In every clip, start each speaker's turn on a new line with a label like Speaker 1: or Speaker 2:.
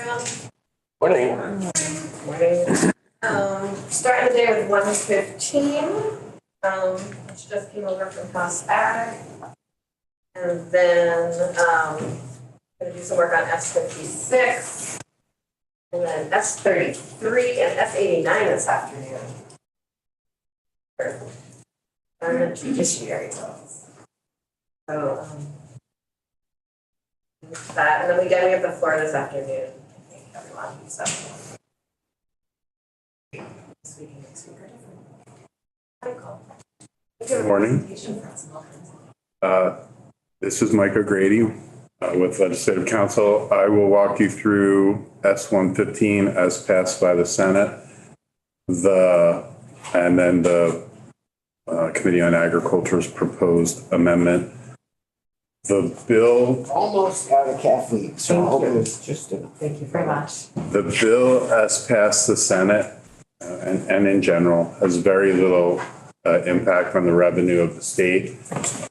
Speaker 1: everyone.
Speaker 2: Morning.
Speaker 1: Morning. Starting the day with 115, which just came over from House Ag. And then, gonna do some work on S56. And then S33 and S89 this afternoon. Government judiciary bills. So, that, and then we have the floor this afternoon, I think, everyone, so. This week and next week are different.
Speaker 3: Good morning. This is Mike O'Grady with Legislative Council. I will walk you through S115 as passed by the Senate, and then the Committee on Agriculture's proposed amendment. The bill,
Speaker 2: Almost out of caffeine, so I hope it's just a.
Speaker 1: Thank you very much.
Speaker 3: the bill as passed the Senate and in general has very little impact on the revenue of the state.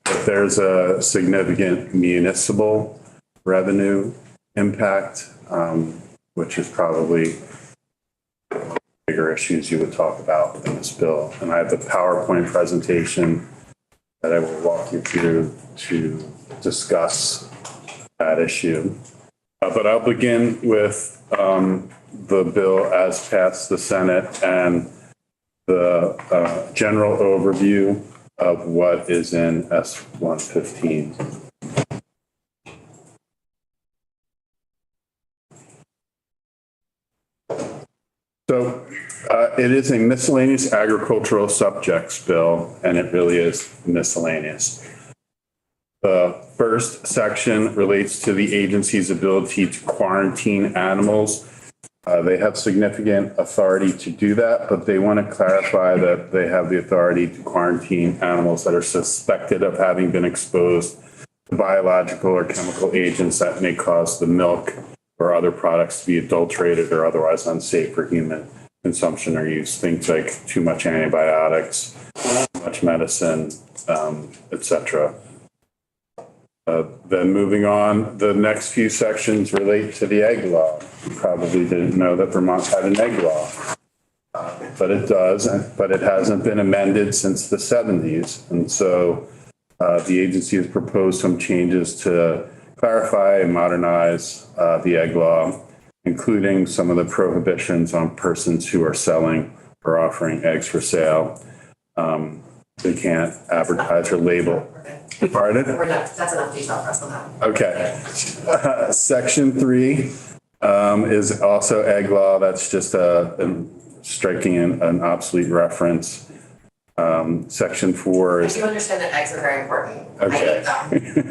Speaker 3: But there's a significant municipal revenue impact, which is probably bigger issues you would talk about in this bill. And I have the PowerPoint presentation that I will walk you through to discuss that issue. But I'll begin with the bill as passed the Senate and the general overview of what is in S115. So it is a miscellaneous agricultural subjects bill, and it really is miscellaneous. The first section relates to the agency's ability to quarantine animals. They have significant authority to do that, but they want to clarify that they have the authority to quarantine animals that are suspected of having been exposed to biological or chemical agents that may cause the milk or other products to be adulterated or otherwise unsafe for human consumption or use. Things like too much antibiotics, too much medicine, etc. Then moving on, the next few sections relate to the egg law. You probably didn't know that Vermont had an egg law, but it does, but it hasn't been amended since the 70s. And so the agency has proposed some changes to clarify and modernize the egg law, including some of the prohibitions on persons who are selling or offering eggs for sale. They can't advertise or label. Pardon?
Speaker 1: That's enough detail for us on that.
Speaker 3: Okay. Section 3 is also egg law. That's just striking an obsolete reference. Section 4
Speaker 1: I
Speaker 3: is.
Speaker 1: do understand that eggs are very important.
Speaker 3: Okay.
Speaker 1: I eat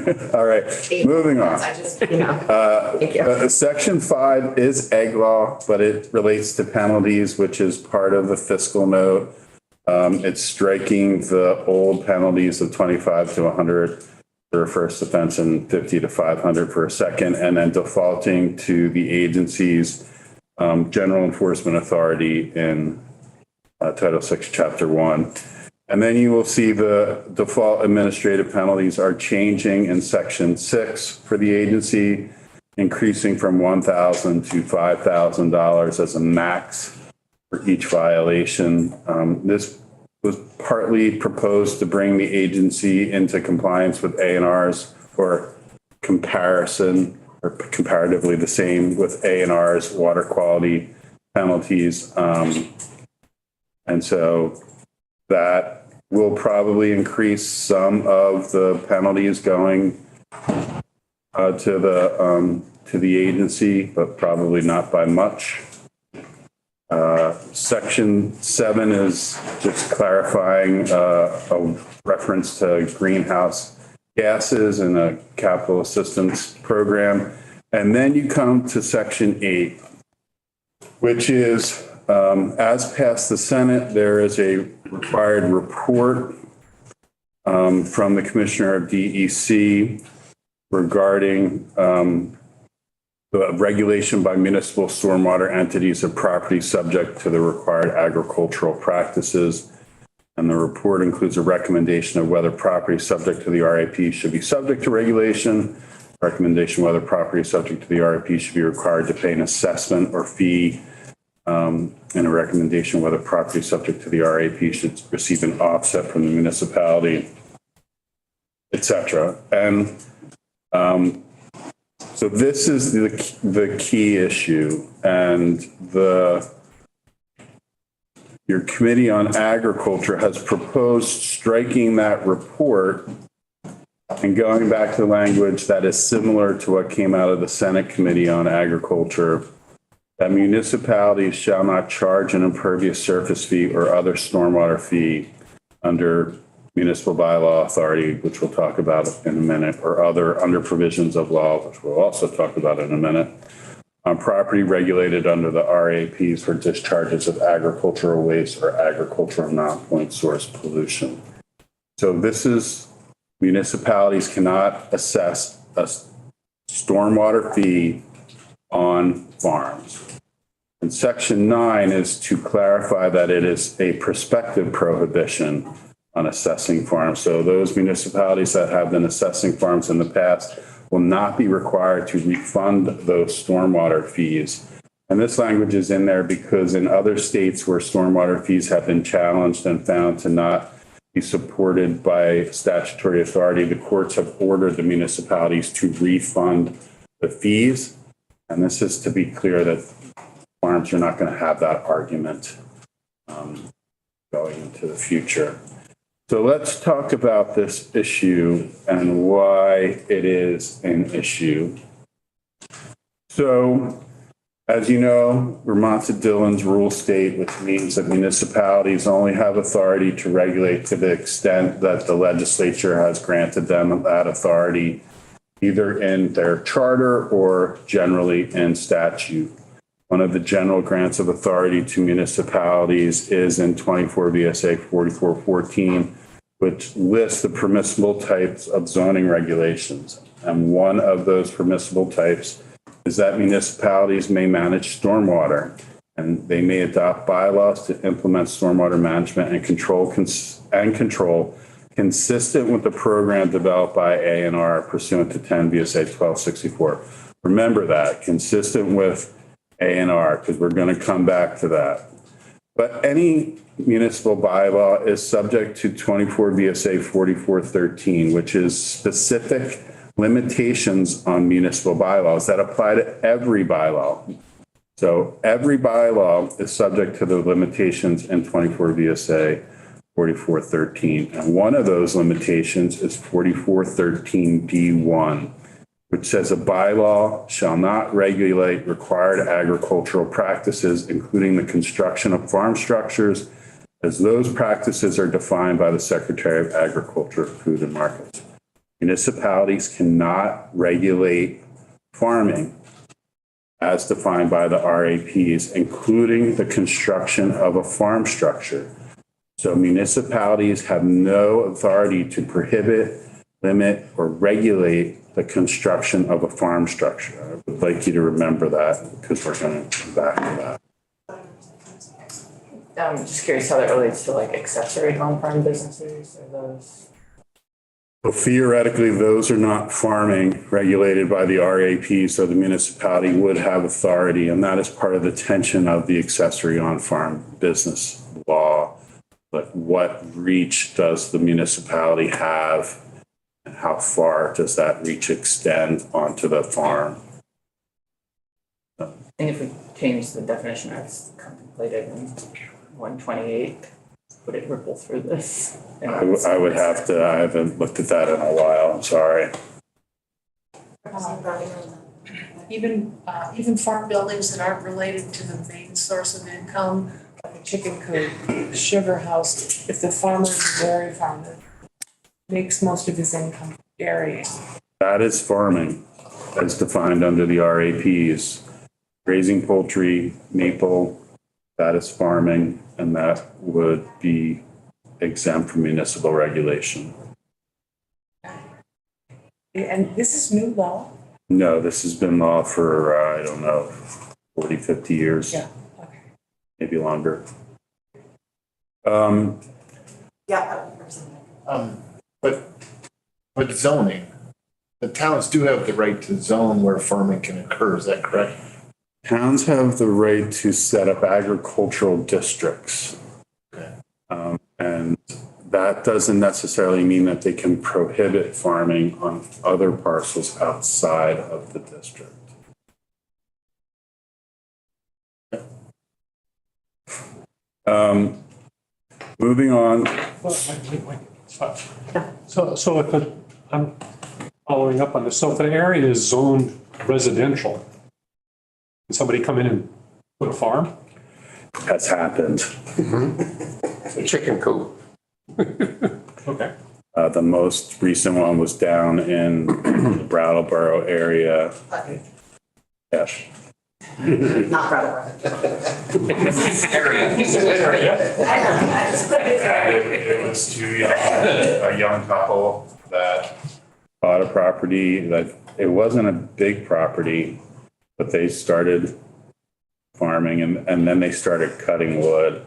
Speaker 1: them.
Speaker 3: All right. Moving on.
Speaker 1: I just, thank you.
Speaker 3: Section 5 is egg law, but it relates to penalties, which is part of the fiscal note. It's striking the old penalties of 25 to 100 for a first offense and 50 to 500 for a second, and then defaulting to the agency's general enforcement authority in Title VI, Chapter 1. And then you will see the default administrative penalties are changing in Section 6 for the agency, increasing from $1,000 to $5,000 as a max for each violation. This was partly proposed to bring the agency into compliance with A&Rs or comparison or comparatively the same with A&Rs water quality penalties. And so that will probably increase some of the penalties going to the agency, but probably not by much. Section 7 is just clarifying a reference to greenhouse gases in a capital assistance program. And then you come to Section 8, which is, as passed the Senate, there is a required report from the Commissioner of DEC regarding the regulation by municipal stormwater entities of property subject to the required agricultural practices. And the report includes a recommendation of whether property subject to the RAP should be subject to regulation, recommendation whether property subject to the RAP should be required to pay an assessment or fee, and a recommendation whether property subject to the RAP should receive an offset from the municipality, et cetera. And so this is the key issue, and your Committee on Agriculture has proposed striking that report and going back to language that is similar to what came out of the Senate Committee on Agriculture, that municipalities shall not charge an impervious surface fee or other stormwater fee under municipal bylaw authority, which we'll talk about in a minute, or other under provisions of law, which we'll also talk about in a minute, on property regulated under the RAPs for discharges of agricultural waste or agricultural non-point source pollution. So this is, municipalities cannot assess a stormwater fee on farms. And Section 9 is to clarify that it is a prospective prohibition on assessing farms. So those municipalities that have been assessing farms in the past will not be required to refund those stormwater fees. And this language is in there because in other states where stormwater fees have been challenged and found to not be supported by statutory authority, the courts have ordered the municipalities to refund the fees. And this is to be clear that farms are not going to have that argument going into the future. So let's talk about this issue and why it is an issue. So, as you know, Vermont's a Dillon's rule state, which means that municipalities only have authority to regulate to the extent that the legislature has granted them that authority, either in their charter or generally in statute. One of the general grants of authority to municipalities is in 24 VSA 4414, which lists the permissible types of zoning regulations. And one of those permissible types is that municipalities may manage stormwater, and they may adopt bylaws to implement stormwater management and control consistent with the program developed by A&R pursuant to 10 VSA 1264. Remember that, consistent with A&R, because we're going to come back to that. But any municipal bylaw is subject to 24 VSA 4413, which is specific limitations on municipal bylaws that apply to every bylaw. So every bylaw is subject to the limitations in 24 VSA 4413. And one of those limitations is 4413D1, which says a bylaw shall not regulate required agricultural practices, including the construction of farm structures, as those practices are defined by the Secretary of Agriculture, Food and Markets. Municipalities cannot regulate farming as defined by the RAPs, including the construction of a farm structure. So municipalities have no authority to prohibit, limit, or regulate the construction of a farm structure. I would like you to remember that because we're going to come back to that.
Speaker 4: I'm just curious how that relates to like accessory on-farm businesses or those.
Speaker 3: So theoretically, those are not farming regulated by the RAP, so the municipality would have authority, and that is part of the tension of the accessory on-farm business law. Like, what reach does the municipality have, and how far does that reach extend onto the farm?
Speaker 4: I think if we change the definition as contemplated in 128, would it ripple through this?
Speaker 3: I would have to, I haven't looked at that in a while, I'm sorry.
Speaker 5: Even farm buildings that aren't related to the main source of income, like a chicken coop, a sugar house, if the farmer is a dairy farmer, makes most of his income from dairying.
Speaker 3: That is farming as defined under the RAPs. Raising poultry, maple, that is farming, and that would be exempt from municipal regulation.
Speaker 5: And this is new law?
Speaker 3: No, this has been law for, I don't know, 40, 50 years.
Speaker 5: Yeah, okay.
Speaker 3: Maybe longer.
Speaker 1: Yeah.
Speaker 6: But zoning, the towns do have the right to zone where farming can occur, is that correct?
Speaker 3: Towns have the right to set up agricultural districts.
Speaker 6: Okay.
Speaker 3: And that doesn't necessarily mean that they can prohibit farming on other parcels outside of the district. Moving on,
Speaker 7: Wait. So if I'm following up on this, so if an area is zoned residential, can somebody come in and put a farm?
Speaker 3: has happened.
Speaker 2: It's a chicken coop.
Speaker 7: Okay.
Speaker 3: The most recent one was down in the Brattleboro area. Yes.
Speaker 1: Not Brattleboro.
Speaker 3: It was a young couple that bought a property that, it wasn't a big property, but they started farming and then they started cutting wood.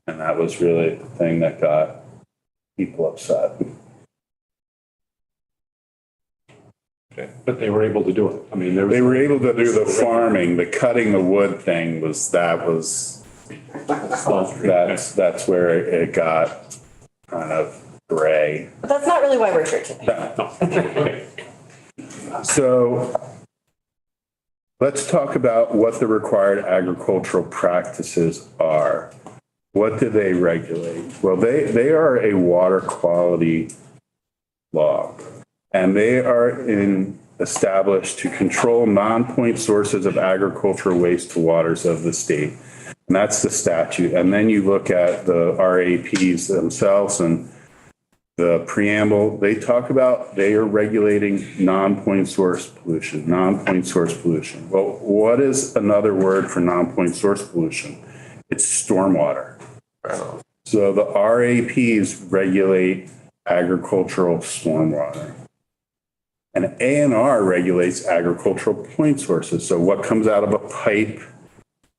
Speaker 3: And that was really the thing that got people upset.
Speaker 7: But they were able to do it. I mean, there was.
Speaker 3: They were able to do the farming, the cutting the wood thing that's where it got kind of gray.
Speaker 8: But that's not really why we're here today.
Speaker 7: Okay.
Speaker 3: So let's talk about what the required agricultural practices are. What do they regulate? Well, they are a water quality law, and they are established to control non-point sources of agricultural waste to waters of the state. And that's the statute. And then you look at the RAPs themselves and the preamble, they talk about they are regulating non-point source pollution. Well, what is another word for non-point source pollution? It's stormwater. So the RAPs regulate agricultural stormwater. And ANR regulates agricultural point sources. So what comes out of a pipe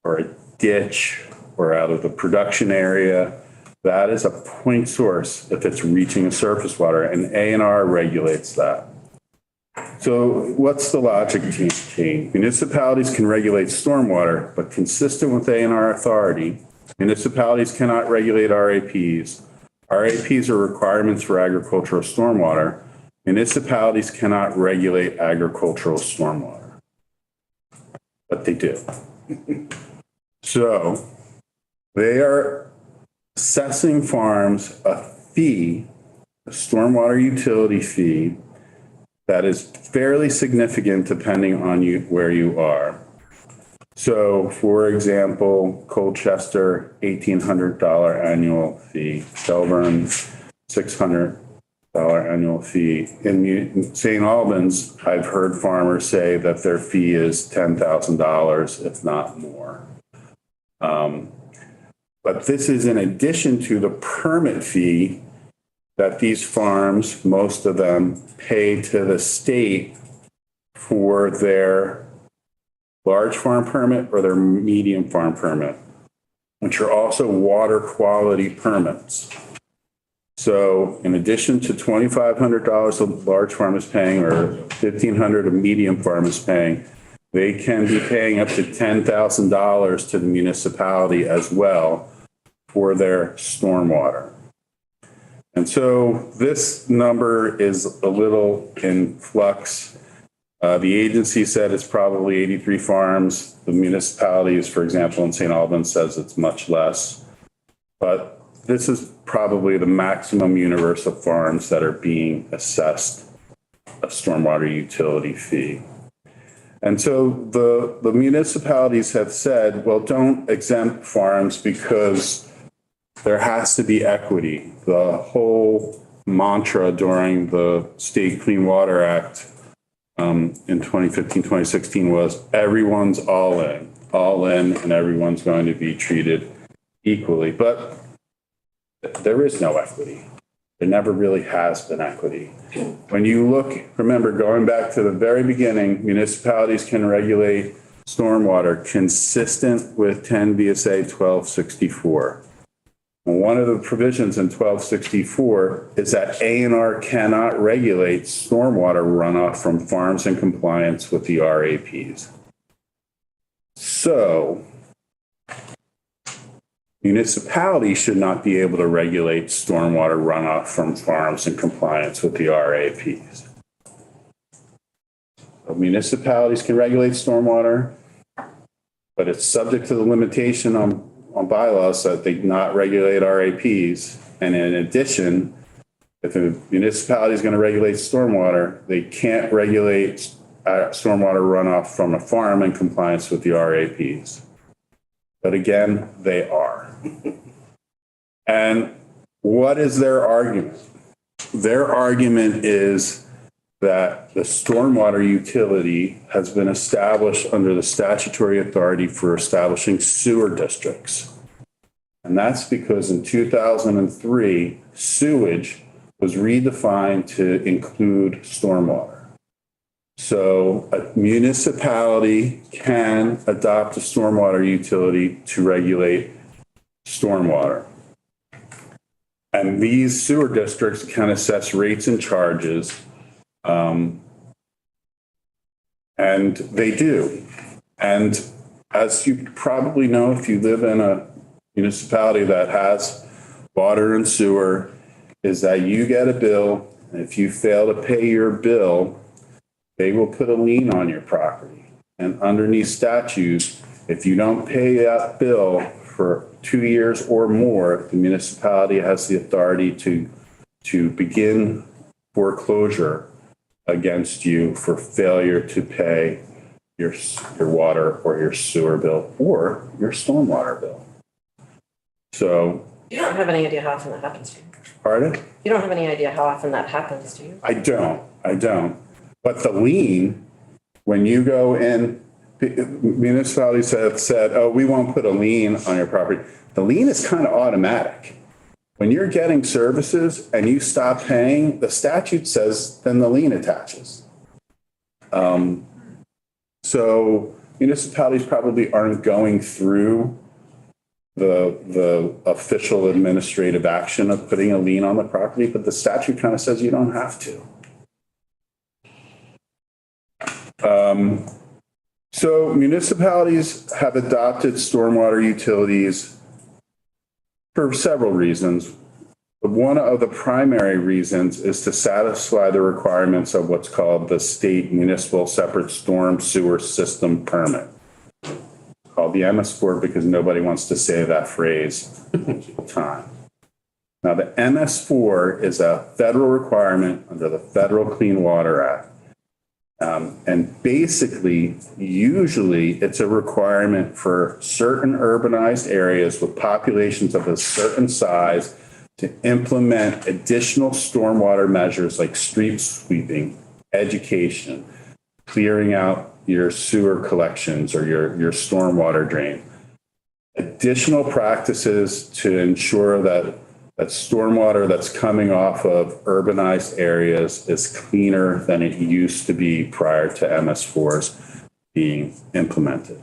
Speaker 3: or a ditch or out of the production area, that is a point source if it's reaching a surface water, and ANR regulates that. So what's the logic change? Municipalities can regulate stormwater, but consistent with ANR authority, municipalities cannot regulate RAPs. RAPs are requirements for agricultural stormwater. Municipalities cannot regulate agricultural stormwater, but they do. So they are assessing farms a fee, a stormwater utility fee, that is fairly significant depending on where you are. So, for example, Colchester, $1,800 annual fee, Shelburne, $600 annual fee. In St. Albans, I've heard farmers say that their fee is $10,000, if not more. But this is in addition to the permit fee that these farms, most of them, pay to the state for their large farm permit or their medium farm permit, which are also water quality permits. So in addition to $2,500 a large farm is paying or $1,500 a medium farm is paying, they can be paying up to $10,000 to the municipality as well for their stormwater. And so this number is a little in flux. The agency said it's probably 83 farms. The municipalities, for example, in St. Albans says it's much less. But this is probably the maximum universe of farms that are being assessed a stormwater utility fee. And so the municipalities have said, well, don't exempt farms because there has to be equity. The whole mantra during the State Clean Water Act in 2015, 2016 was everyone's all in, and everyone's going to be treated equally. But there is no equity. There never really has been equity. When you look, remember, going back to the very beginning, municipalities can regulate stormwater consistent with 10 VSA 1264. One of the provisions in 1264 is that A&R cannot regulate stormwater runoff from farms in compliance with the RAPs. So municipalities should not be able to regulate stormwater runoff from farms in compliance with the RAPs. So municipalities can regulate stormwater, but it's subject to the limitation on bylaws that they not regulate RAPs. And in addition, if a municipality is going to regulate stormwater, they can't regulate stormwater runoff from a farm in compliance with the RAPs. But again, they are. And what is their argument? Their argument is that the stormwater utility has been established under the statutory authority for establishing sewer districts. And that's because in 2003, sewage was redefined to include stormwater. So a municipality can adopt a stormwater utility to regulate stormwater. And these sewer districts can assess rates and charges. And they do. And as you probably know, if you live in a municipality that has water and sewer, is that you get a bill, and if you fail to pay your bill, they will put a lien on your property. And underneath statutes, if you don't pay that bill for 2 years or more, the municipality has the authority to begin foreclosure against you for failure to pay your water or your sewer bill or your stormwater bill. So.
Speaker 8: You don't have any idea how often that happens, do you?
Speaker 3: Pardon?
Speaker 8: You don't have any idea how often that happens, do you?
Speaker 3: I don't. But the lien, when you go in, municipalities have said, oh, we won't put a lien on your property. The lien is kind of automatic. When you're getting services and you stop paying, the statute says then the lien attaches. So municipalities probably aren't going through the official administrative action of putting a lien on the property, but the statute kind of says you don't have to. So municipalities have adopted stormwater utilities for several reasons. But one of the primary reasons is to satisfy the requirements of what's called the state municipal separate storm sewer system permit. Called the MS4 because nobody wants to say that phrase all the time. Now, the MS4 is a federal requirement under the Federal Clean Water Act. And basically, usually it's a requirement for certain urbanized areas with populations of a certain size to implement additional stormwater measures like street sweeping, education, clearing out your sewer collections or your stormwater drain. Additional practices to ensure that stormwater that's coming off of urbanized areas is cleaner than it used to be prior to MS4s being implemented.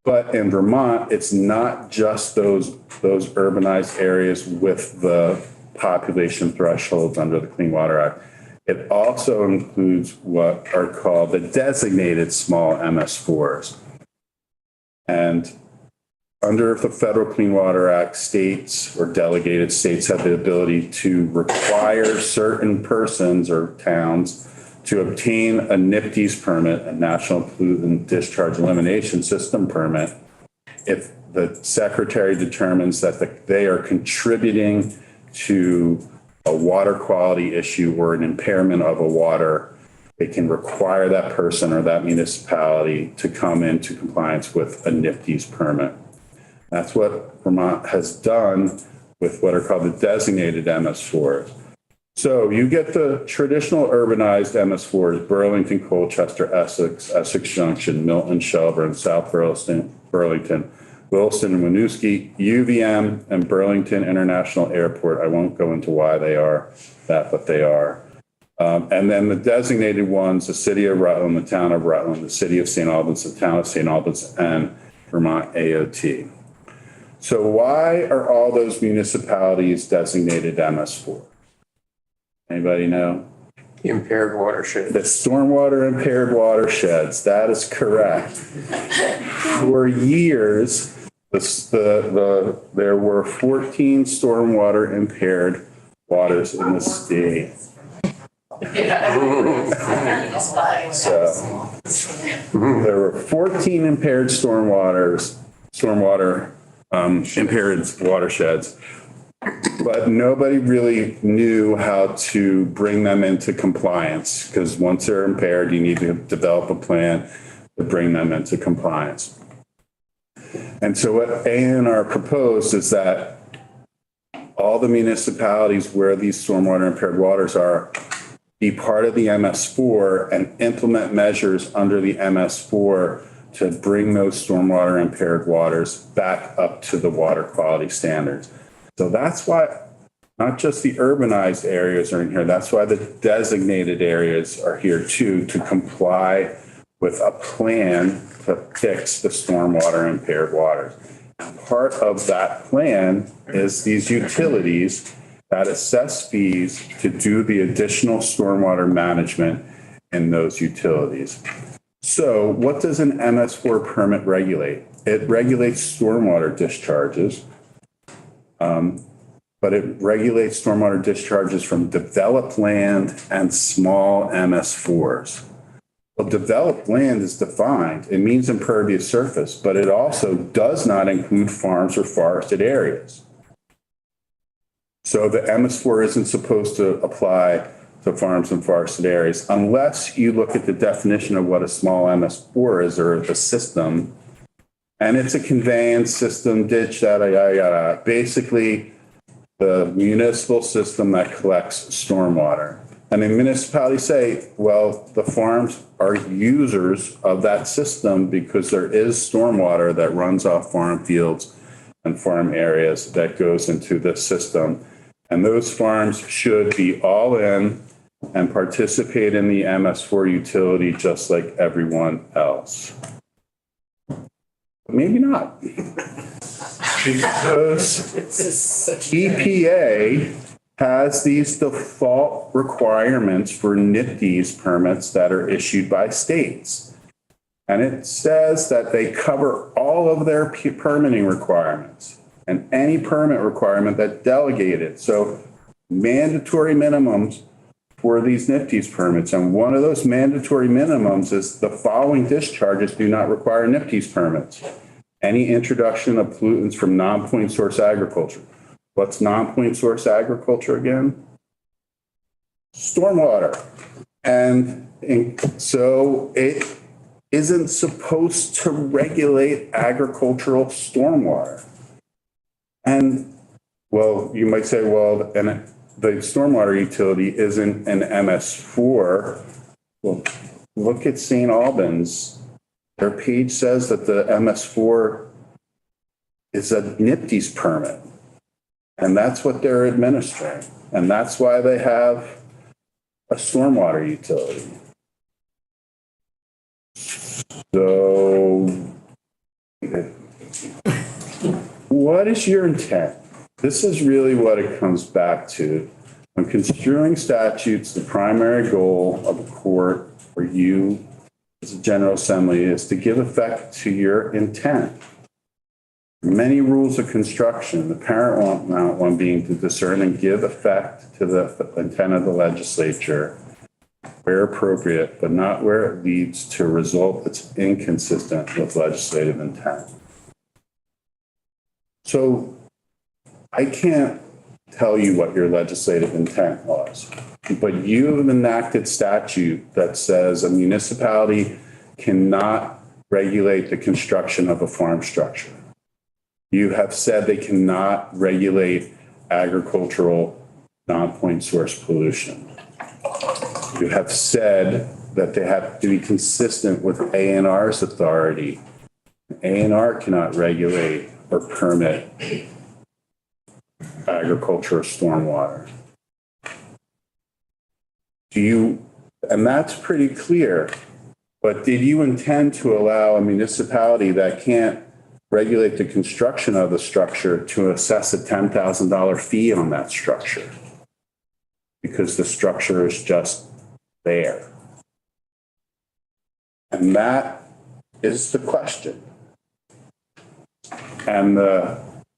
Speaker 3: But in Vermont, it's not just those urbanized areas with the population thresholds under the Clean Water Act. It also includes what are called the designated small MS4s. And under the Federal Clean Water Act, states or delegated states have the ability to require certain persons or towns to obtain a NPDES permit, a National Pollutant Discharge Elimination System permit, if the secretary determines that they are contributing to a water quality issue or an impairment of a water, they can require that person or that municipality to come into compliance with a NPDES permit. That's what Vermont has done with what are called the designated MS4s. So you get the traditional urbanized MS4s, Burlington, Colchester, Essex Junction, Milton, Shelburne, South Burlington, Wilson, Winooski, UVM, and Burlington International Airport. I won't go into why they are that, but they are. And then the designated ones, the city of Rutland, the town of Rutland, the city of St. Albans, the town of St. Albans, and Vermont AOT. So why are all those municipalities designated MS4? Anybody know?
Speaker 2: Impaired watershed.
Speaker 3: The stormwater impaired watersheds, that is correct. For years, there were 14 stormwater impaired waters in the state. So there were 14 impaired stormwater impaired watersheds, but nobody really knew how to bring them into compliance, because once they're impaired, you need to develop a plan to bring them into compliance. And so what ANR proposed is that all the municipalities where these stormwater impaired waters are be part of the MS4 and implement measures under the MS4 to bring those stormwater impaired waters back up to the water quality standards. So that's why not just the urbanized areas are in here, that's why the designated areas are here too, to comply with a plan to fix the stormwater impaired waters. Part of that plan is these utilities that assess fees to do the additional stormwater management in those utilities. So what does an MS4 permit regulate? It regulates stormwater discharges, but it regulates stormwater discharges from developed land and small MS4s. Well, developed land is defined. It means impervious surface, but it also does not include farms or forested areas. So the MS4 isn't supposed to apply to farms and forested areas unless you look at the definition of what a small MS4 is, or the system. And it's a conveyance system, ditch, yada, yada, yada. Basically, the municipal system that collects stormwater. And the municipalities say, well, the farms are users of that system because there is stormwater that runs off farm fields and farm areas that goes into the system. And those farms should be all in and participate in the MS4 utility just like everyone else. But maybe not. Because EPA has these default requirements for NIPDES permits that are issued by states. And it says that they cover all of their permitting requirements and any permit requirement that delegated. So mandatory minimums for these NIPDES permits. And one of those mandatory minimums is the following discharges do not require NIPDES permits. Any introduction of pollutants from non-point source agriculture. What's non-point source agriculture again? Stormwater. And so it isn't supposed to regulate agricultural stormwater. And, well, you might say, well, and the stormwater utility isn't an MS4. Well, look at St. Albans. Their page says that the MS4 is a NIPDES permit. And that's what they're administering. And that's why they have a stormwater utility. So what is your intent? This is really what it comes back to. When construing statutes, the primary goal of a court or you as a General Assembly is to give effect to your intent. Many rules of construction, the paramount one being to discern and give effect to the intent of the legislature where appropriate, but not where it leads to a result that's inconsistent with legislative intent. So I can't tell you what your legislative intent was, but you have enacted statute that says a municipality cannot regulate the construction of a farm structure. You have said they cannot regulate agricultural non-point source pollution. You have said that they have to be consistent with ANR's authority. ANR cannot regulate or permit agriculture or stormwater. And that's pretty clear, but did you intend to allow a municipality that can't regulate the construction of the structure to assess a $10,000 fee on that structure. Because the structure is just there. And that is the question. And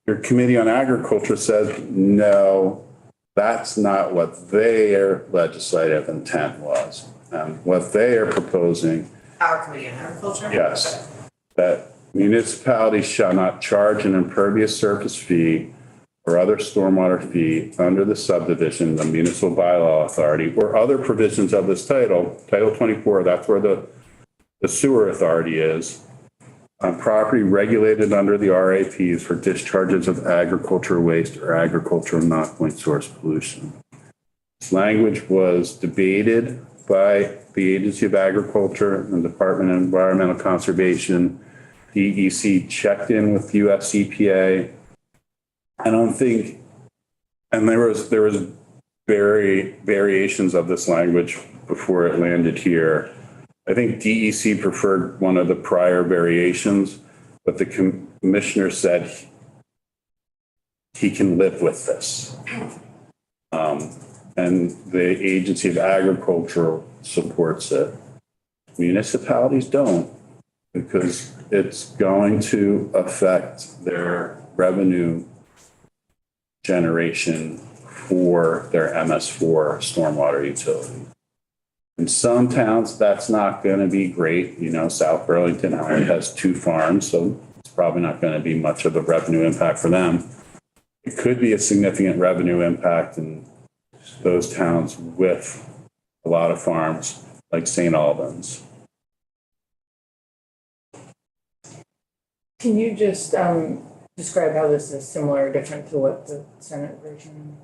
Speaker 3: your Committee on Agriculture says, no, that's not what their legislative intent was. What they are proposing,
Speaker 1: Our Committee on Agriculture?
Speaker 3: yes, that municipalities shall not charge an impervious surface fee or other stormwater fee under the subdivision, the municipal bylaw authority, or other provisions of this title, Title 24, that's where the sewer authority is, on property regulated under the RAPs for discharges of agricultural waste or agricultural non-point source pollution. This language was debated by the Agency of Agriculture and Department of Environmental Conservation. DEC checked in with US EPA. I don't think, and there was variations of this language before it landed here. I think DEC preferred one of the prior variations, but the commissioner said he can live with this. And the Agency of Agriculture supports it. Municipalities don't, because it's going to affect their revenue generation for their MS4 stormwater utility. In some towns, that's not going to be great. You know, South Burlington only has 2 farms, so it's probably not going to be much of a revenue impact for them. It could be a significant revenue impact in those towns with a lot of farms, like St. Albans.
Speaker 4: Can you just describe how this is similar or different to what the Senate version?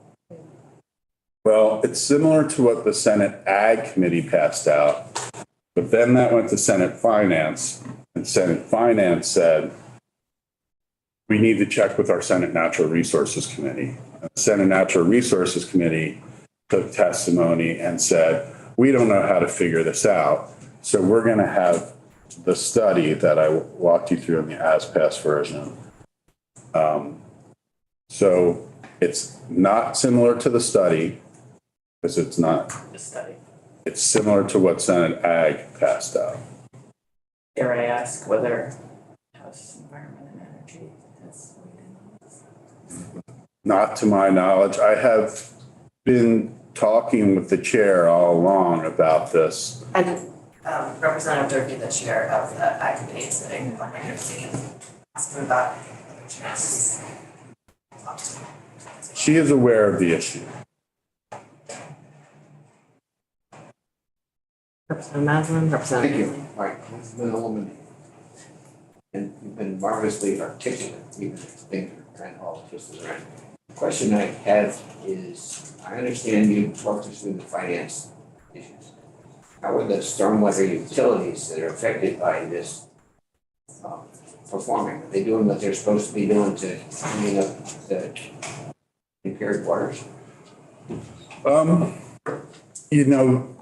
Speaker 3: Well, it's similar to what the Senate Ag Committee passed out, but then that went to Senate Finance, and Senate Finance said, we need to check with our Senate Natural Resources Committee. The Senate Natural Resources Committee took testimony and said, we don't know how to figure this out, so we're going to have the study that I walked you through in the as-passed version. So it's not similar to the study, because it's not.
Speaker 4: The study.
Speaker 3: It's similar to what Senate Ag passed out.
Speaker 4: Dare I ask whether House Environment and Energy has weighed in on this?
Speaker 3: Not to my knowledge. I have been talking with the chair all along about this.
Speaker 1: And Representative Durkee, the chair of the Ag Committee, is sitting behind your seat. Ask him about other chairs.
Speaker 3: She is aware of the issue.
Speaker 8: Representative Maslin, Representative.
Speaker 9: Thank you. All right, Councilman Holman. And you've been marvelously articulate, even if things are trying to all twist it around. The question I have is, I understand you talked us through the finance issues. How are the stormwater utilities that are affected by this performing? Are they doing what they're supposed to be doing to clean up the impaired waters?
Speaker 3: You know,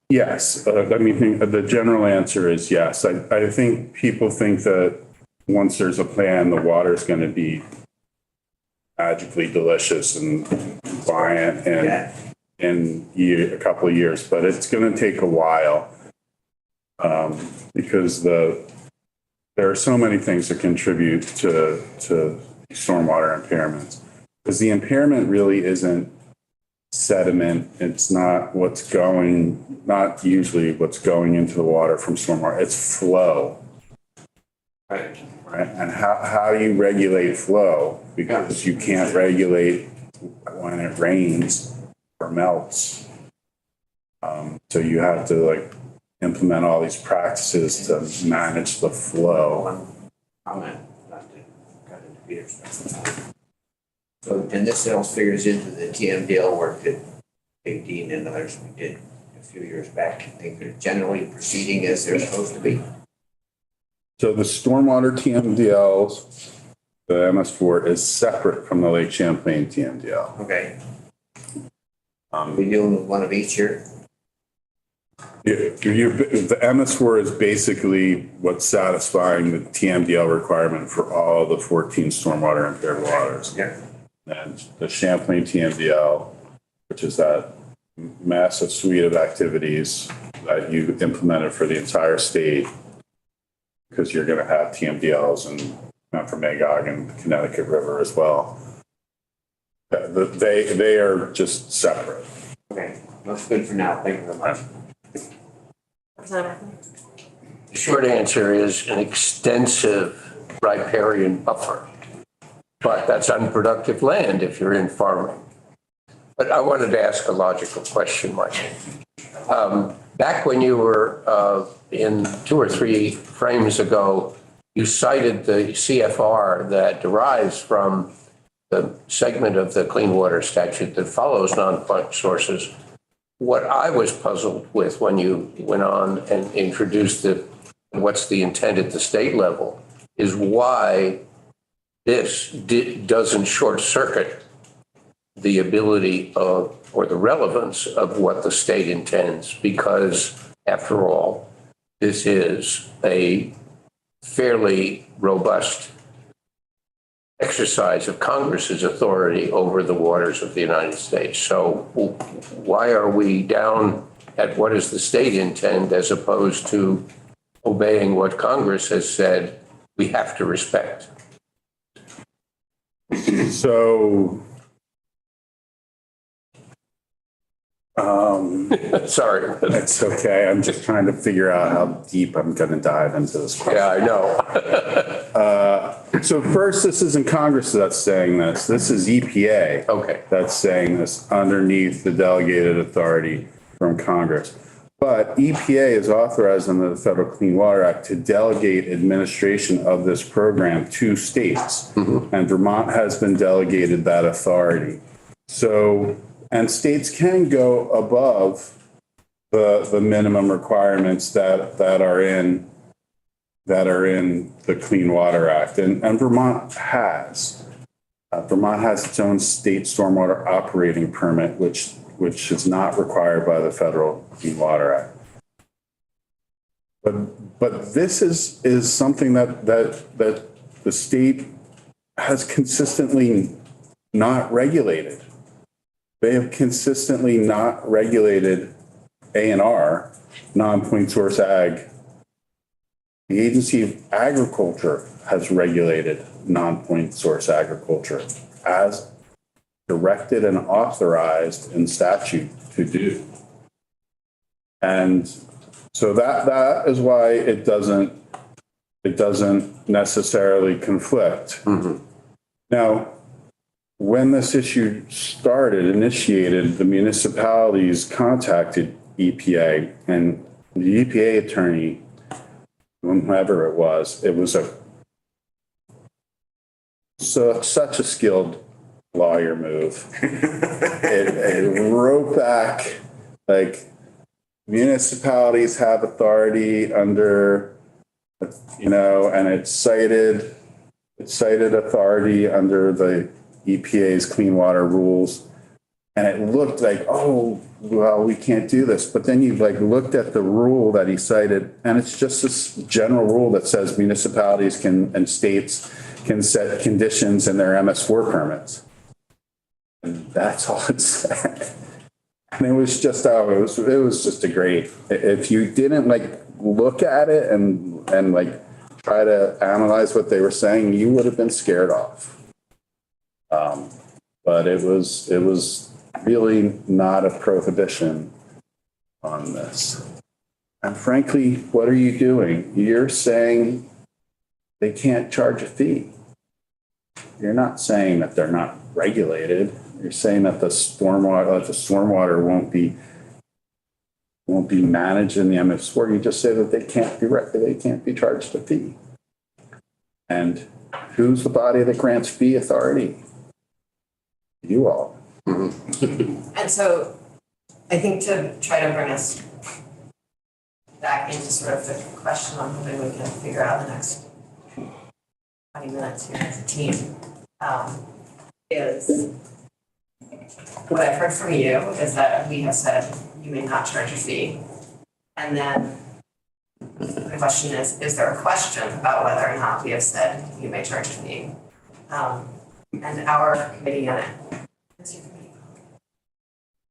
Speaker 3: yes. I mean, the general answer is yes. I think people think that once there's a plan, the water is going to be magically delicious and compliant in a couple of years, but it's going to take a while because there are so many things that contribute to stormwater impairments. Because the impairment really isn't sediment. It's not not usually what's going into the water from stormwater. It's flow.
Speaker 9: Right.
Speaker 3: Right? And how do you regulate flow? Because you can't regulate when it rains or melts. So you have to implement all these practices to manage the flow.
Speaker 9: One comment, not to cut into Peter's. So, and this all figures into the TMDL work that Big Dean and others we did a few years back. I think they're generally proceeding as they're supposed to be.
Speaker 3: So the stormwater TMDLs, the MS4 is separate from the Lake Champlain TMDL.
Speaker 9: Okay. We doing one of each year?
Speaker 3: The MS4 is basically what's satisfying the TMDL requirement for all the 14 stormwater impaired waters.
Speaker 9: Yeah.
Speaker 3: And the Champlain TMDL, which is that massive suite of activities that you implemented for the entire state, because you're going to have TMDLs and Mount Magog and the Connecticut River as well. They are just separate.
Speaker 9: Okay, that's good for now. Thank you very much.
Speaker 1: Representative Merkley?
Speaker 2: The short answer is an extensive riparian buffer. But that's unproductive land if you're in farming. But I wanted to ask a logical question, Michael. Back when you were in 2 or 3 frames ago, you cited the CFR that derives from the segment of the Clean Water Statute that follows non-point sources. What I was puzzled with when you went on and introduced what's the intent at the state level is why this doesn't short circuit the ability of, or the relevance of what the state intends, because after all, this is a fairly robust exercise of Congress's authority over the waters of the United States. So why are we down at what does the state intend as opposed to obeying what Congress has said we have to respect?
Speaker 3: So,
Speaker 2: Sorry.
Speaker 3: it's okay. I'm just trying to figure out how deep I'm going to dive into this question.
Speaker 2: Yeah, I know.
Speaker 3: So first, this isn't Congress that's saying this. This is EPA.
Speaker 2: Okay.
Speaker 3: That's saying this underneath the delegated authority from Congress. But EPA is authorized under the Federal Clean Water Act to delegate administration of this program to states. And Vermont has been delegated that authority. So, and states can go above the minimum requirements that are in the Clean Water Act. And Vermont has. Vermont has its own state stormwater operating permit, which is not required by the Federal Clean Water Act. But this is something that the state has consistently not regulated. They have consistently not regulated A&R, non-point source ag. The Agency of Agriculture has regulated non-point source agriculture as directed and authorized in statute to do. And so that is why it doesn't necessarily conflict. Now, when this issue initiated, the municipalities contacted EPA, and the EPA attorney, whomever it was such a skilled lawyer move. It wrote back like municipalities have authority under, and it cited authority under the EPA's clean water rules. And it looked like, oh, well, we can't do this. But then you looked at the rule that he cited, and it's just this general rule that says municipalities and states can set conditions in their MS4 permits. And that's all it said. And it was just, it was just a great, if you didn't look at it and try to analyze what they were saying, you would have been scared off. But it was really not a prohibition on this. And frankly, what are you doing? You're saying they can't charge a fee. You're not saying that they're not regulated. You're saying that the stormwater won't be managed in the MS4. You just say that they can't be charged a fee. And who's the body that grants fee authority? You all.
Speaker 1: And so I think to try to bring us back into sort of the question on hoping we can figure out the next 20 minutes here as a team, is what I've heard from you is that we have said you may not charge a fee.
Speaker 8: And then the question is there a question about whether or not we have said you may charge a fee? And our committee on it. What's your committee called?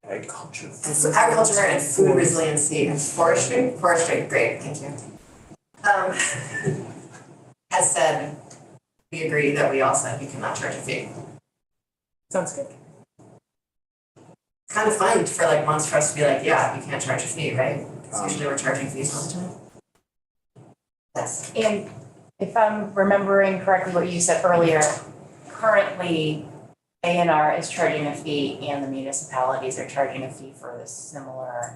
Speaker 6: Agriculture.
Speaker 8: So agriculture and food resiliency and forestry, great, thank you. Has said, we agree that we all said you cannot charge a fee.
Speaker 4: Sounds good.
Speaker 8: It's kind of fun for like months for us to be like, yeah, you can't charge a fee, right? Because usually we're charging fees all the time. Yes.
Speaker 10: And if I'm remembering correctly what you said earlier, currently A&R is charging a fee and the municipalities are charging a fee for this similar.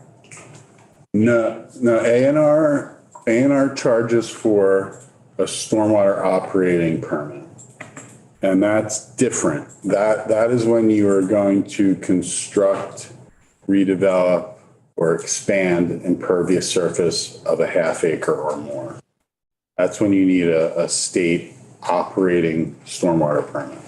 Speaker 3: No, A&R charges for a stormwater operating permit. And that's different. That is when you are going to construct, redevelop, or expand impervious surface of a half acre or more. That's when you need a state operating stormwater permit.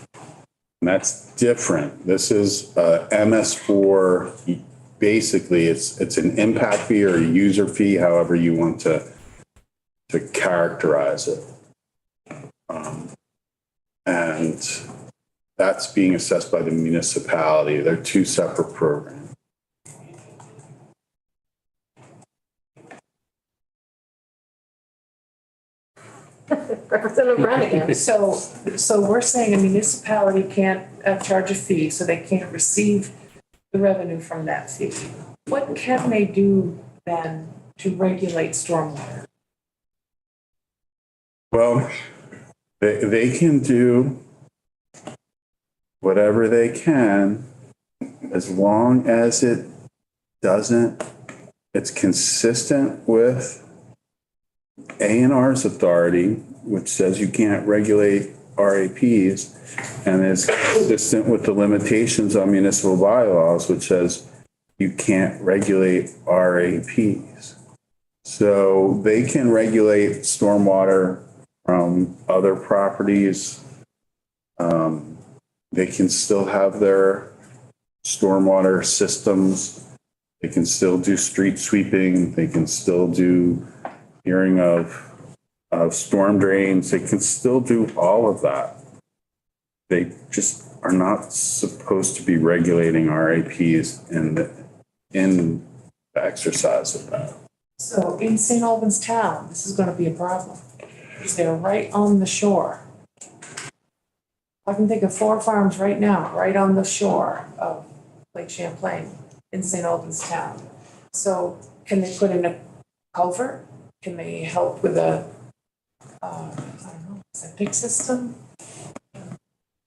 Speaker 3: And that's different. This is MS4. Basically, it's an impact fee or a user fee, however you want to characterize it. And that's being assessed by the municipality. They're two separate programs.
Speaker 5: Representative Brannigan. So we're saying a municipality can't charge a fee, so they can't receive the revenue from that fee. What can they do then to regulate stormwater?
Speaker 3: Well, they can do whatever they can as long as it's consistent with A&R's authority, which says you can't regulate RAPs, and is consistent with the limitations on municipal bylaws, which says you can't regulate RAPs. So they can regulate stormwater from other properties. They can still have their stormwater systems. They can still do street sweeping. They can still do clearing of storm drains. They can still do all of that. They just are not supposed to be regulating RAPs in the exercise of that.
Speaker 5: So in St. Albans town, this is gonna be a problem. Because they're right on the shore. I can think of 4 farms right now, right on the shore of Lake Champlain in St. Albans town. So can they put in a culvert? Can they help with a, I don't know, septic system?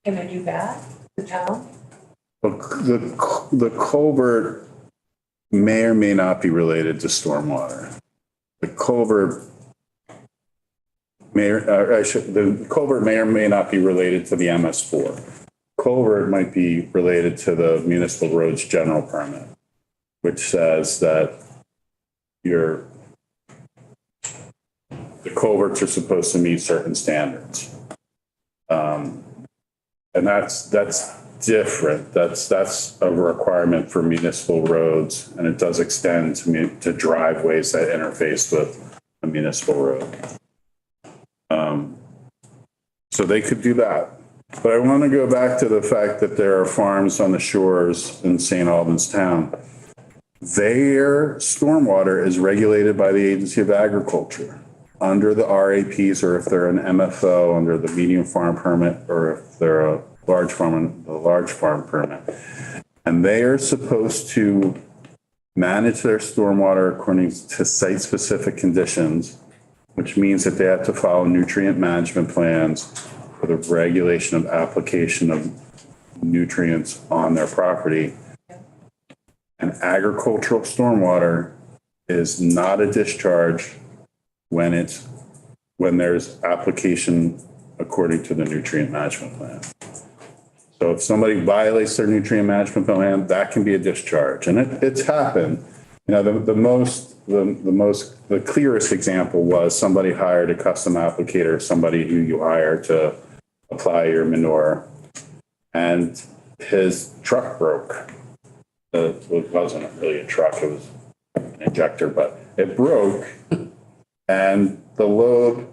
Speaker 5: Can they do that, the town?
Speaker 3: The culvert may or may not be related to stormwater. The culvert the culvert may or may not be related to the MS4. Culvert might be related to the municipal roads general permit, which says that the culverts are supposed to meet certain standards. And that's different. That's a requirement for municipal roads, and it does extend to driveways that interface with a municipal road. So they could do that. But I want to go back to the fact that there are farms on the shores in St. Albans town. Their stormwater is regulated by the Agency of Agriculture under the RAPs, or if they're an MFO under the medium farm permit, or if they're a large farm, the large farm permit. And they are supposed to manage their stormwater according to site-specific conditions, which means that they have to follow nutrient management plans for the regulation of application of nutrients on their property. And agricultural stormwater is not a discharge when there's application according to the nutrient management plan. So if somebody violates their nutrient management plan, that can be a discharge. And it's happened. You know, the clearest example was somebody hired a custom applicator, somebody who you hire to apply your manure, and his truck broke. It wasn't really a truck, it was an injector, but it broke and the load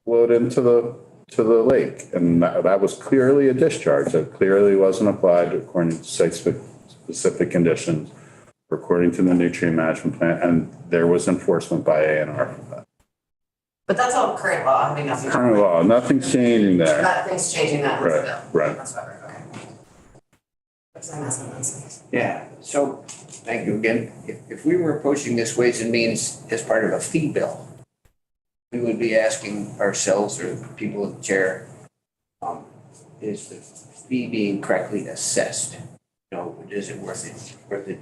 Speaker 3: flowed into the lake. And that was clearly a discharge that clearly wasn't applied according to site-specific conditions, according to the nutrient management plan, and there was enforcement by A&R for that.
Speaker 8: But that's all current law, I mean, nothing.
Speaker 3: Current law, nothing's changing there.
Speaker 8: Nothing's changing that in this bill.
Speaker 3: Right.
Speaker 8: Whatsoever, okay. Because I'm asking those.
Speaker 9: Yeah, so, thank you again. If we were approaching this Ways and Means as part of a fee bill, we would be asking ourselves or the people in the chair, is the fee being correctly assessed? You know, is it worth the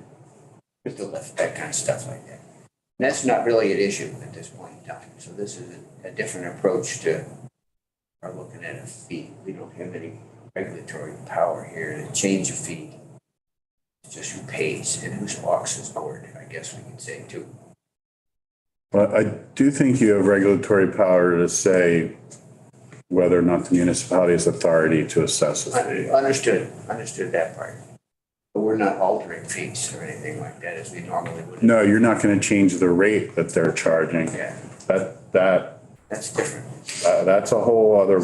Speaker 9: lift, that kind of stuff like that. And that's not really an issue at this point in time. So this is a different approach to our looking at a fee. We don't have any regulatory power here to change a fee. It's just who pays and who walks his board, I guess we could say too.
Speaker 3: But I do think you have regulatory power to say whether or not the municipality has authority to assess a fee.
Speaker 9: Understood that part. But we're not altering fees or anything like that as we normally would.
Speaker 3: No, you're not going to change the rate that they're charging.
Speaker 9: Yeah,
Speaker 3: That's
Speaker 9: different.
Speaker 3: that's a whole other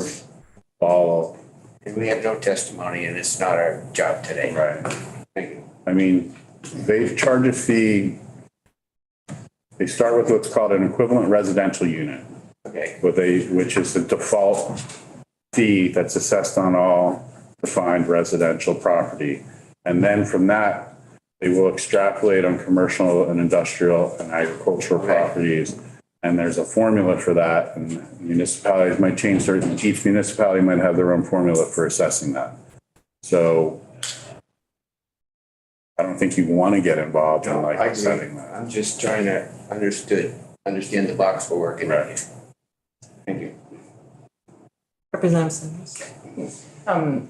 Speaker 3: ball.
Speaker 9: And we have no testimony and it's not our job today.
Speaker 3: Right.
Speaker 9: Thank you.
Speaker 3: I mean, they charge a fee. They start with what's called an equivalent residential unit,
Speaker 9: Okay.
Speaker 3: which is the default fee that's assessed on all defined residential property. And then from that, they will extrapolate on commercial and industrial and agricultural properties. And there's a formula for that, and municipalities might change each municipality might have their own formula for assessing that. So I don't think you want to get involved in
Speaker 9: I agree.
Speaker 3: setting that.
Speaker 9: I'm just trying to understand the box we're working in.
Speaker 3: Right.
Speaker 9: Thank you.
Speaker 5: Representative Sims.
Speaker 4: I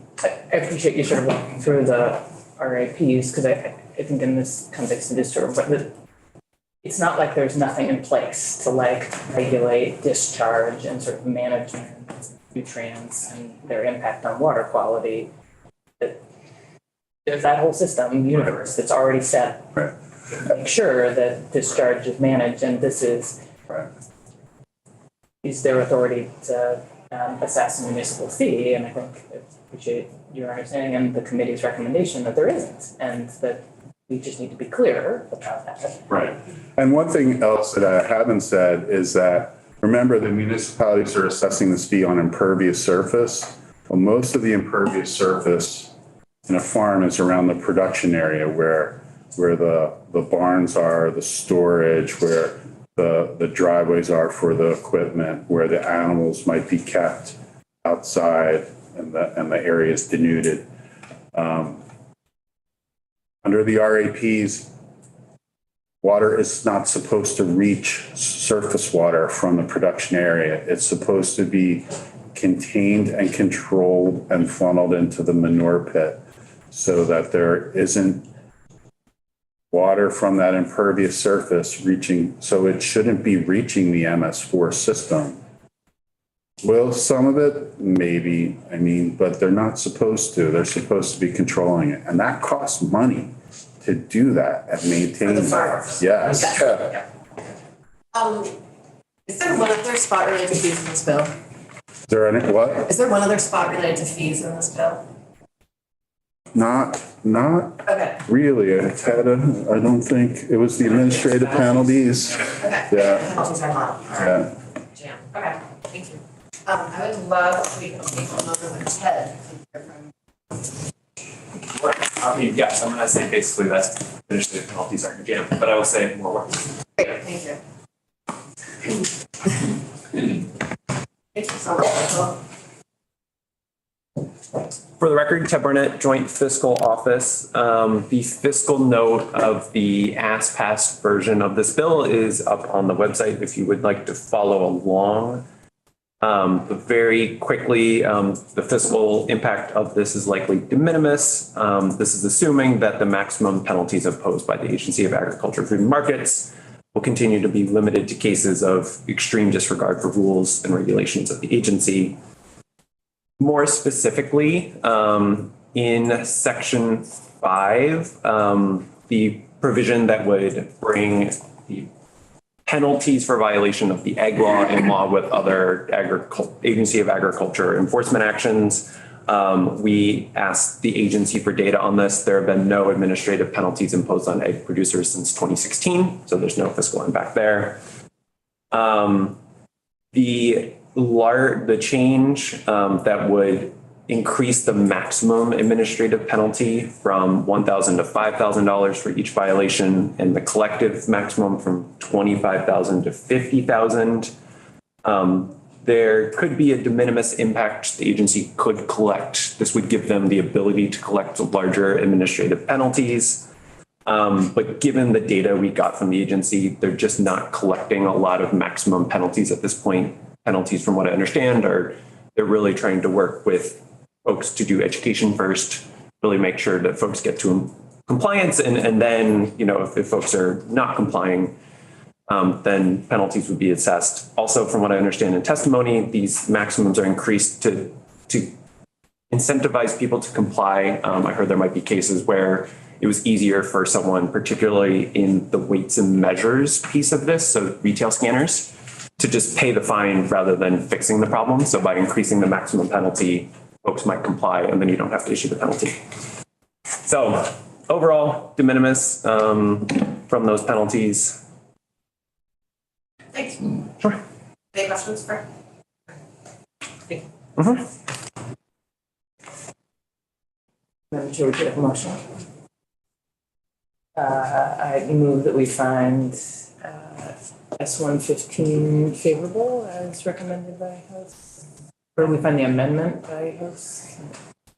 Speaker 4: appreciate you sort of walking through the RAPs, because I think in this context it is sort of, but it's not like there's nothing in place to like regulate discharge and sort of management, nutrients and their impact on water quality. There's that whole system, universe that's already set.
Speaker 3: Right.
Speaker 4: To make sure that discharge is managed, and this is their authority to assess a municipal fee, and I think I appreciate your understanding and the committee's recommendation that there isn't, and that we just need to be clear about that.
Speaker 3: Right. And one thing else that I haven't said is that, remember, the municipalities are assessing this fee on impervious surface. Well, most of the impervious surface in a farm is around the production area where the barns are, the storage, where the driveways are for the equipment, where the animals might be kept outside and the area is denuded. Under the RAPs, water is not supposed to reach surface water from the production area. It's supposed to be contained and controlled and funneled into the manure pit so that there isn't water from that impervious surface reaching, so it shouldn't be reaching the MS4 system. Will some of it? Maybe, but they're not supposed to. They're supposed to be controlling it. And that costs money to do that and maintain that. Yes.
Speaker 1: Is there one other spot related to fees in this bill?
Speaker 3: Is there any, what?
Speaker 1: Is there one other spot related to fees in this bill?
Speaker 3: Not
Speaker 1: Okay,
Speaker 3: really. I don't think, it was the administrative penalties.
Speaker 1: okay.
Speaker 3: Yeah.
Speaker 1: Penalties are not, all right.
Speaker 3: Yeah.
Speaker 1: Jam, okay, thank you. I would love if we could take one over with Ted.
Speaker 11: I mean, yes, I'm gonna say basically that's finished, the penalties aren't jam, but I will say more work.
Speaker 1: Great, thank you. Thank you so much.
Speaker 11: For the record, Ted Barnett, Joint Fiscal Office. The fiscal note of the as-passed version of this bill is up on the website if you would like to follow along. But very quickly, the fiscal impact of this is likely de minimis. This is assuming that the maximum penalties imposed by the Agency of Agriculture, Food and Markets will continue to be limited to cases of extreme disregard for rules and regulations of the agency. More specifically, in Section 5, the provision that would bring the penalties for violation of the ag law in law with other Agency of Agriculture enforcement actions. We asked the agency for data on this. There have been no administrative penalties imposed on egg producers since 2016, so there's no fiscal impact there. The change that would increase the maximum administrative penalty from $1,000 to $5,000 for each violation, and the collective maximum from $25,000 to $50,000. There could be a de minimis impact the agency could collect. This would give them the ability to collect larger administrative penalties. But given the data we got from the agency, they're just not collecting a lot of maximum penalties at this point. Penalties, from what I understand, they're really trying to work with folks to do education first, really make sure that folks get to compliance. And then, if folks are not complying, then penalties would be assessed. Also, from what I understand in testimony, these maximums are increased to incentivize people to comply. I heard there might be cases where it was easier for someone, particularly in the weights and measures piece of this, so retail scanners, to just pay the fine rather than fixing the problem. So by increasing the maximum penalty, folks might comply and then you don't have to issue the penalty. So overall, de minimis from those penalties.
Speaker 8: Thanks.
Speaker 11: Sure.
Speaker 8: Any questions for?
Speaker 4: Madam Chair, would you have a motion? I move that we find S-115 favorable as recommended by House. Or we find the amendment by House.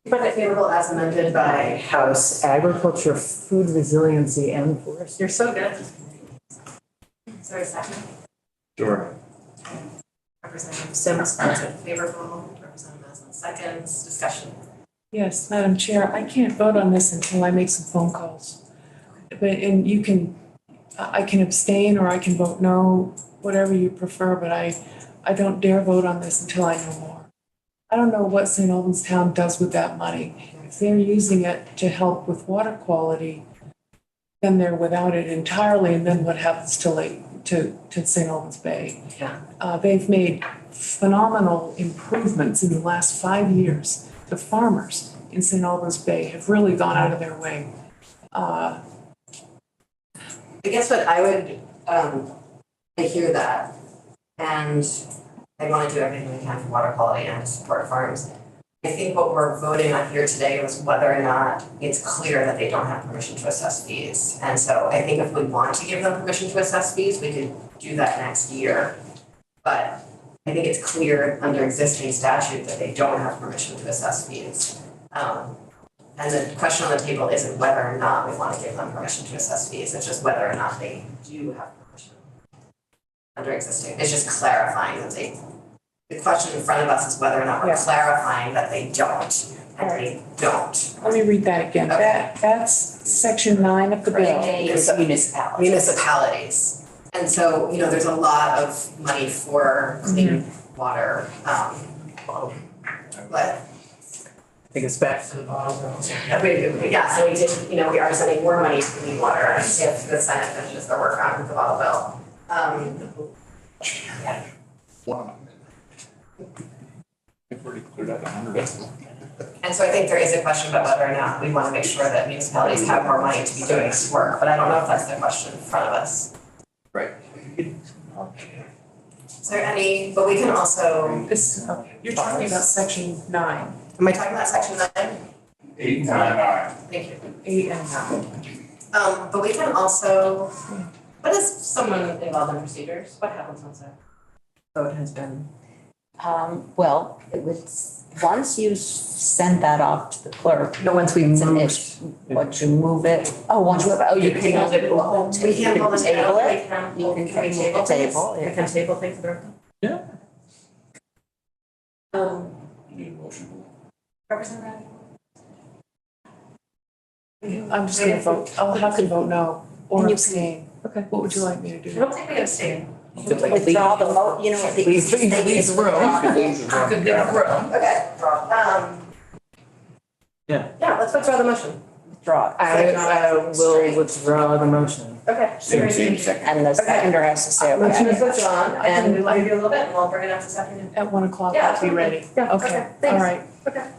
Speaker 8: Find it favorable as amended by
Speaker 4: House Agriculture, Food Resiliency, and Forest.
Speaker 8: You're so good. Is there a second?
Speaker 6: Sure.
Speaker 8: Representative Sims, favorable. Representative Maslin seconds. Discussion.
Speaker 5: Yes, Madam Chair, I can't vote on this until I make some phone calls. And you can, I can abstain or I can vote no, whatever you prefer, but I don't dare vote on this until I know more. I don't know what St. Albans Town does with that money. If they're using it to help with water quality, then they're without it entirely, and then what happens to St. Albans Bay?
Speaker 8: Yeah.
Speaker 5: They've made phenomenal improvements in the last 5 years. The farmers in St. Albans Bay have really gone out of their way.
Speaker 8: I guess what I would, I hear that, and I want to do everything we can for water quality and to support farms. I think what we're voting on here today was whether or not it's clear that they don't have permission to assess fees. And so I think if we want to give them permission to assess fees, we could do that next year. But I think it's clear under existing statute that they don't have permission to assess fees. And the question on the table isn't whether or not we want to give them permission to assess fees, it's just whether or not they do have permission under existing. It's just clarifying that the question in front of us is whether or not we're clarifying that they don't, and they don't.
Speaker 5: Let me read that again.
Speaker 8: Okay.
Speaker 5: That's section 9 of the bill.
Speaker 10: It's municipalities.
Speaker 8: Municipalities. And so, there's a lot of money for clean water, but
Speaker 4: I think it's back to the bottom.
Speaker 8: yeah, so we did, we are sending more money to clean water if the Senate finishes their work on the bottle bill.
Speaker 6: I've already cleared out 100.
Speaker 8: And so I think there is a question about whether or not we want to make sure that municipalities have more money to be doing this work, but I don't know if that's the question in front of us.
Speaker 9: Right.
Speaker 8: Is there any, but we can also,
Speaker 5: You're talking about section 9.
Speaker 8: am I talking about section 9?
Speaker 6: 8, 9, 9.
Speaker 8: Thank you.
Speaker 5: 8 and 9.
Speaker 8: But we can also, what is someone involved in procedures? What happens once that vote has been?
Speaker 12: Well, it was, once you send that off to the clerk.
Speaker 4: No, once we
Speaker 12: it's an
Speaker 4: move.
Speaker 12: issue. Once you move it, once you, you can hold it,
Speaker 8: We can hold it
Speaker 12: table
Speaker 8: down,
Speaker 12: it.
Speaker 8: we can
Speaker 12: You can
Speaker 8: table
Speaker 12: table
Speaker 8: things.
Speaker 12: table,
Speaker 8: We can table things that are.
Speaker 7: Yeah.
Speaker 8: Representative?
Speaker 5: I'm just gonna vote, I'll have to vote no or
Speaker 12: And you
Speaker 5: abstain.
Speaker 4: Okay.
Speaker 5: What would you like me to
Speaker 8: I
Speaker 5: do?
Speaker 8: don't think we abstain.
Speaker 12: withdraw the vote,
Speaker 4: Leave the room.
Speaker 8: Could leave the room. Okay.
Speaker 4: Yeah.
Speaker 8: Yeah, let's withdraw the motion.
Speaker 12: withdraw it.
Speaker 4: I will withdraw the motion.
Speaker 1: Okay.
Speaker 9: Same second.
Speaker 12: And the seconder has to say,
Speaker 1: Motion
Speaker 12: okay.
Speaker 1: is withdrawn, and we will give you a little bit, and we'll bring it up this afternoon.
Speaker 5: At 1 o'clock,
Speaker 1: Yeah,
Speaker 5: I'll be ready.
Speaker 1: Yeah,
Speaker 5: Okay,
Speaker 1: thanks.
Speaker 5: all right.
Speaker 1: Okay.